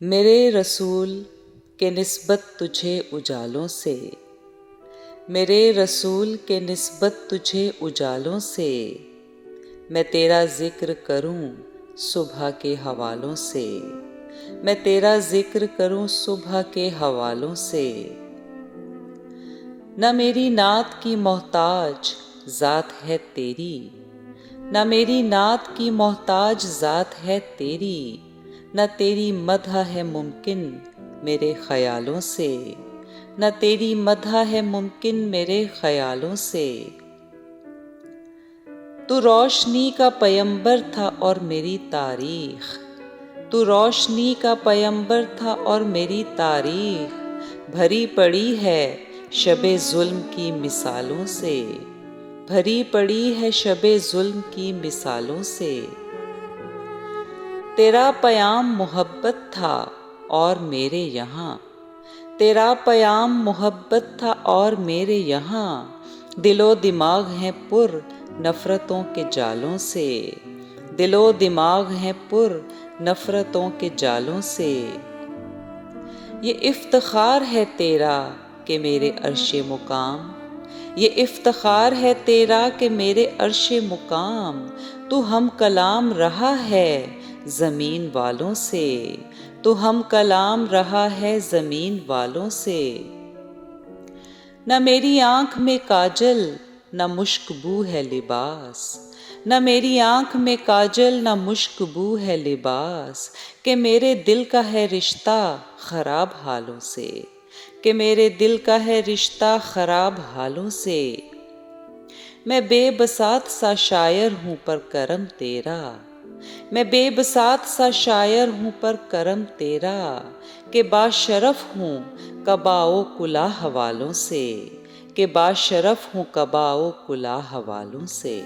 میرے رسول کے نسبت تجھے اجالوں سے، میرے رسول کے نسبت تجھے اجالوں سے، میں تیرا ذکر کروں صبح کے حوالوں سے، میں تیرا ذکر کروں صبح کے حوالوں سے۔ نہ میری نعت کی محتاج ذات ہے تیری، نہ میری نعت کی محتاج ذات ہے تیری، نہ تیری مدح ہے ممکن میرے خیالوں سے، نہ تیری مدح ہے ممکن میرے خیالوں سے۔ تو روشنی کا پیمبر تھا اور میری تاریخ، تو روشنی کا پیمبر تھا اور میری تاریخ بھری پڑی ہے شب ظلم کی مثالوں سے، بھری پڑی ہے شب ظلم کی مثالوں سے۔ تیرا پیام محبت تھا اور میرے یہاں، تیرا پیام محبت تھا اور میرے یہاں دل و دماغ ہیں پر نفرتوں کے جالوں سے، دل و دماغ ہیں پر نفرتوں کے جالوں سے۔ یہ افتخار ہے تیرا کہ میرے عرش مقام، یہ افتخار ہے تیرا کہ میرے عرش مقام تو ہم کلام رہا ہے زمین والوں سے، تو ہم کلام رہا ہے زمین والوں سے۔ نہ میری آنکھ میں کاجل نہ مشک بو ہے لباس، نہ میری آنکھ میں کاجل نہ مشک بو ہے لباس کہ میرے دل کا ہے رشتہ خراب حالوں سے، کہ میرے دل کا ہے رشتہ خراب حالوں سے۔ میں بے بساط سا شاعر ہوں پر کرم تیرا، میں بے بساط سا شاعر ہوں پر کرم تیرا کہ باشرف ہوں قبا و کلاه والوں سے، کہ باشرف ہوں قبا و کلاه والوں سے۔